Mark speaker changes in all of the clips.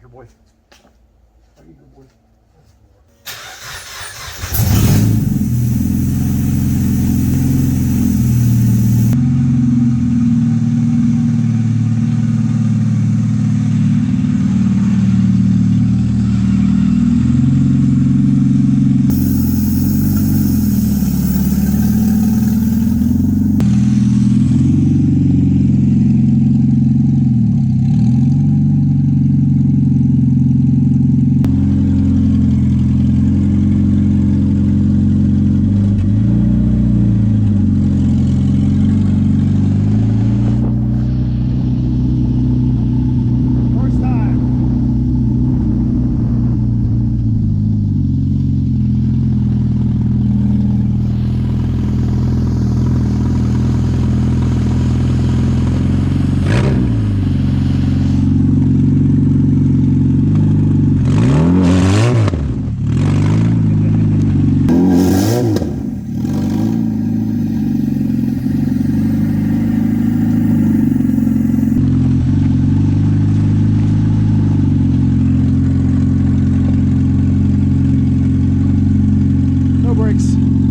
Speaker 1: here, boy. Here you go, boy.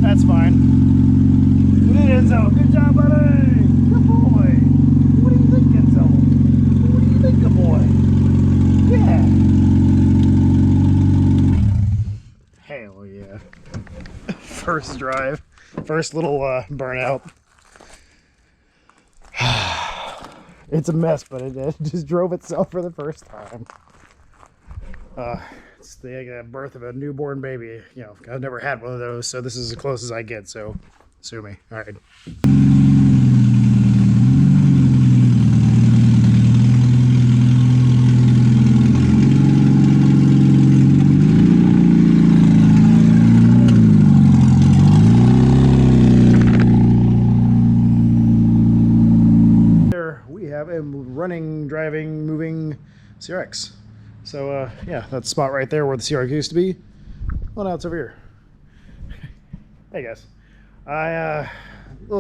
Speaker 1: That's fine. What did Enzo? Good job, buddy. Good boy. What do you think, Enzo? What do you think, good boy? Yeah. Hell yeah. First drive. First little burnout. It's a mess, but it just drove itself for the first time. It's the birth of a newborn baby. You know, I've never had one of those, so this is as close as I get, so sue me. All right. There we have a running, driving, moving CRX. So yeah, that spot right there where the CRX used to be. Well, now it's over here. Hey guys,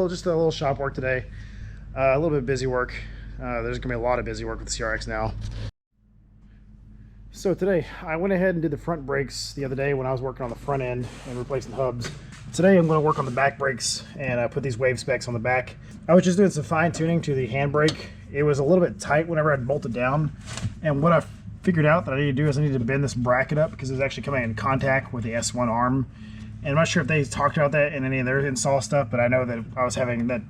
Speaker 1: just a little shop work today. A little bit of busy work. There's gonna be a lot of busy work with the CRX now. So today I went ahead and did the front brakes the other day when I was working on the front end and replacing hubs. Today I'm going to work on the back brakes and put these wave specs on the back. I was just doing some fine tuning to the handbrake. It was a little bit tight whenever I'd bolted down, and what I figured out that I need to do is I need to bend this bracket up because it's actually coming in contact with the S1 arm. And I'm not sure if they talked about that in any of their install stuff, but I know that I was having that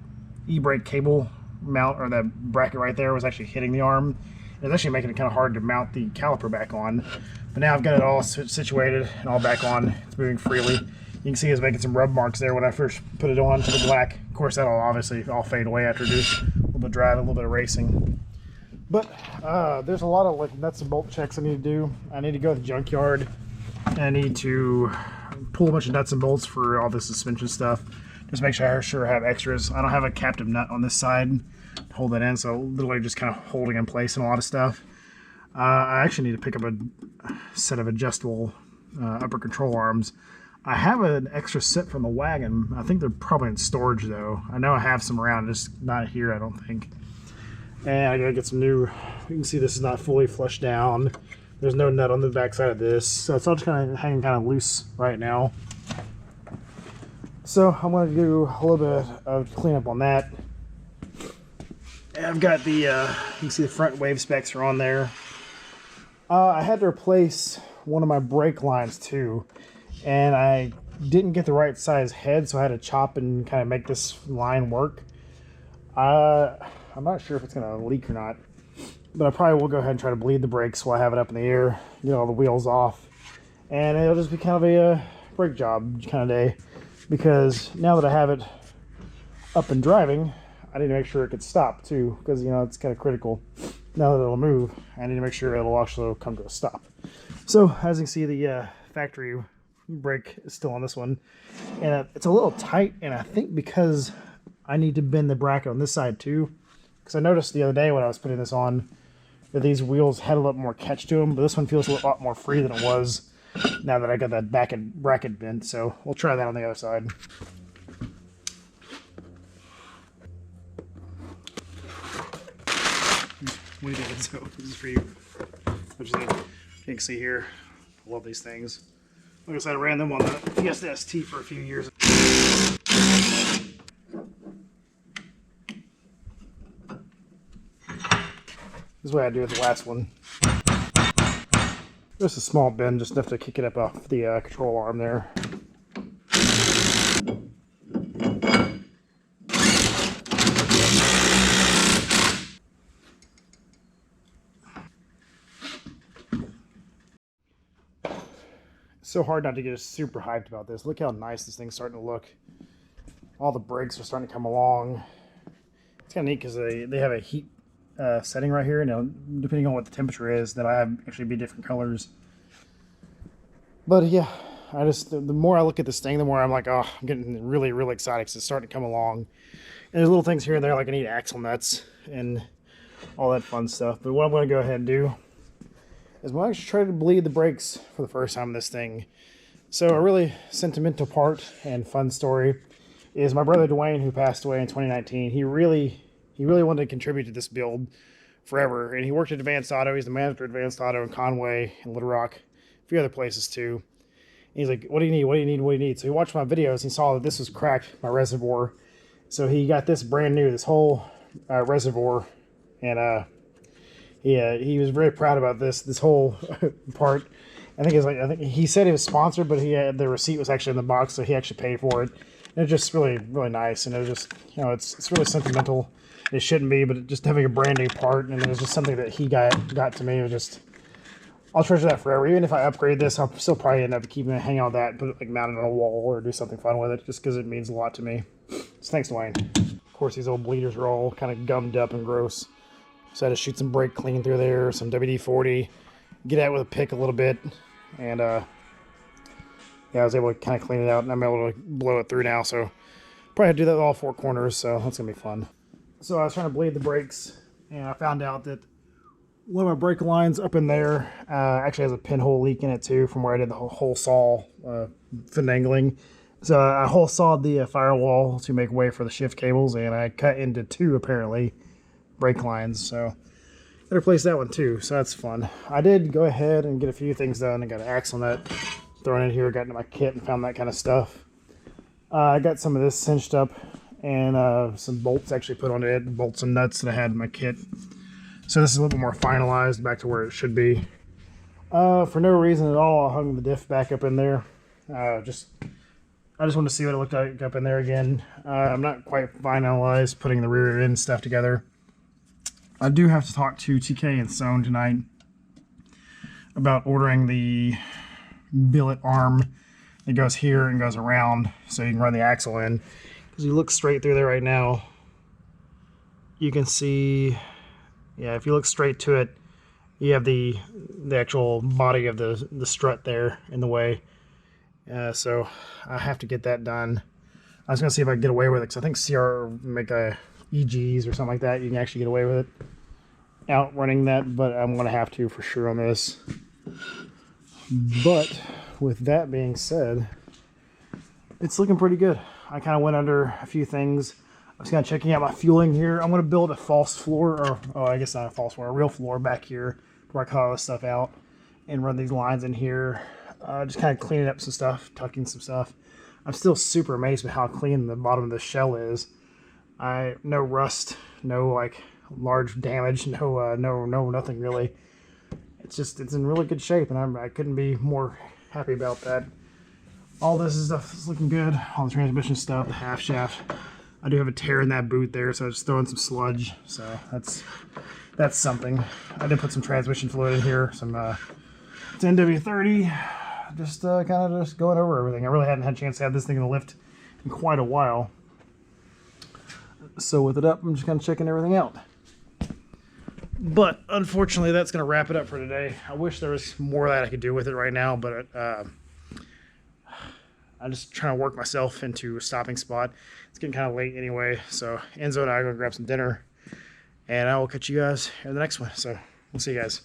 Speaker 1: e-brake cable mount, or that bracket right there was actually hitting the arm. It was actually making it kind of hard to mount the caliper back on. But now I've got it all situated and all back on. It's moving freely. You can see it's making some rub marks there when I first put it on to the black. Of course, that'll obviously all fade away after I do a little bit of driving, a little bit of racing. But there's a lot of like nuts and bolt checks I need to do. I need to go to the junkyard and I need to pull a bunch of nuts and bolts for all the suspension stuff. Just make sure I have extras. I don't have a captive nut on this side to hold that in, so literally just kind of holding in place in a lot of stuff. I actually need to pick up a set of adjustable upper control arms. I have an extra set from the wagon. I think they're probably in storage though. I know I have some around, just not here I don't think. And I gotta get some new, you can see this is not fully flushed down. There's no nut on the back side of this, so it's all just kind of hanging kind of loose right now. So I'm gonna do a little bit of cleanup on that. And I've got the, you can see the front wave specs are on there. I had to replace one of my brake lines too, and I didn't get the right size head, so I had to chop and kind of make this line work. I'm not sure if it's going to leak or not, but I probably will go ahead and try to bleed the brakes while I have it up in the air, get all the wheels off, and it'll just be kind of a brake job kind of day, because now that I have it up and driving, I need to make sure it could stop too, because you know it's kind of critical. Now that it'll move, I need to make sure it'll actually come to a stop. So as you can see, the factory brake is still on this one, and it's a little tight, and I think because I need to bend the bracket on this side too, because I noticed the other day when I was putting this on that these wheels had a lot more catch to them, but this one feels a lot more free than it was now that I got that bracket bent. So we'll try that on the other side. What do you think? So this is for you. What you think? You can see here, I love these things. Like I said, I ran them on the Fiesta ST for a few years. This is what I do with the last one. Just a small bend, just enough to kick it up off the control arm there. So hard not to get super hyped about this. Look how nice this thing's starting to look. All the brakes are starting to come along. It's kind of neat because they have a heat setting right here. Now, depending on what the temperature is, that I have actually be different colors. But yeah, the more I look at this thing, the more I'm like, oh, I'm getting really, really excited because it's starting to come along. And there's little things here and there, like I need axle nuts and all that fun stuff. But what I'm going to go ahead and do is I'm actually trying to bleed the brakes for the first time in this thing. So a really sentimental part and fun story is my brother Dwayne, who passed away in 2019. He really wanted to contribute to this build forever, and he worked at Advanced Auto. He's the manager at Advanced Auto in Conway and Little Rock, a few other places too. And he's like, "What do you need? What do you need? What do you need?" So he watched my videos. And he saw that this was cracked, my reservoir. So he got this brand new, this whole reservoir, and he was very proud about this whole part. I think he said he was sponsored, but the receipt was actually in the box, so he actually paid for it. And it's just really, really nice, and it was just, you know, it's really sentimental. It shouldn't be, but just having a brand new part, and it was just something that he got to me. It was just, I'll treasure that forever. Even if I upgrade this, I'll still probably end up keeping it, hang out with that, put it like mounted on a wall, or do something fun with it, just because it means a lot to me. So thanks, Dwayne. Of course, these old bleeders are all kind of gummed up and gross. So I had to shoot some brake clean through there, some WD-40, get at it with a pick a little bit, and yeah, I was able to kind of clean it out, and I'm able to blow it through now. So probably have to do that with all four corners, so that's gonna be fun. So I was trying to bleed the brakes, and I found out that one of my brake lines up in there actually has a pinhole leak in it too, from where I did the whole saw finagling. So I hole sawed the firewall to make way for the shift cables, and I cut into two apparently brake lines, so I replaced that one too, so that's fun. I did go ahead and get a few things done. I got an axle nut thrown in here, got into my kit and found that kind of stuff. I got some of this cinched up, and some bolts actually put on it, bolts and nuts that I had in my kit. So this is a little bit more finalized, back to where it should be. For no reason at all, I hung the diff back up in there. I just wanted to see what it looked like up in there again. I'm not quite finalized putting the rear end stuff together. I do have to talk to TK and Sohn tonight about ordering the billet arm that goes here and goes around so you can run the axle in. Because you look straight through there right now, you can see, yeah, if you look straight to it, you have the actual body of the strut there in the way. So I have to get that done. I was going to see if I can get away with it, because I think CR make a EGs or something like that. You can actually get away with it out running that, but I'm going to have to for sure on this. But with that being said, it's looking pretty good. I kind of went under a few things. I was kind of checking out my fueling here. I'm going to build a false floor, or I guess not a false floor, a real floor back here where I cut all this stuff out and run these lines in here. Just kind of cleaning up some stuff, tucking some stuff. I'm still super amazed with how clean the bottom of the shell is. No rust, no like large damage, no nothing really. It's in really good shape, and I couldn't be more happy about that. All this stuff is looking good. All the transmission stuff, the half shaft. I do have a tear in that boot there, so I just throw in some sludge. So that's something. I did put some transmission fluid in here, some 10W30. Just kind of just going over everything. I really hadn't had a chance to have this thing in the lift in quite a while. So with it up, I'm just kind of checking everything out. But unfortunately, that's going to wrap it up for today. I wish there was more that I could do with it right now, but I'm just trying to work myself into a stopping spot. It's getting kind of late anyway, so Enzo and I are going to grab some dinner, and I will catch you guys in the next one. So we'll see you guys.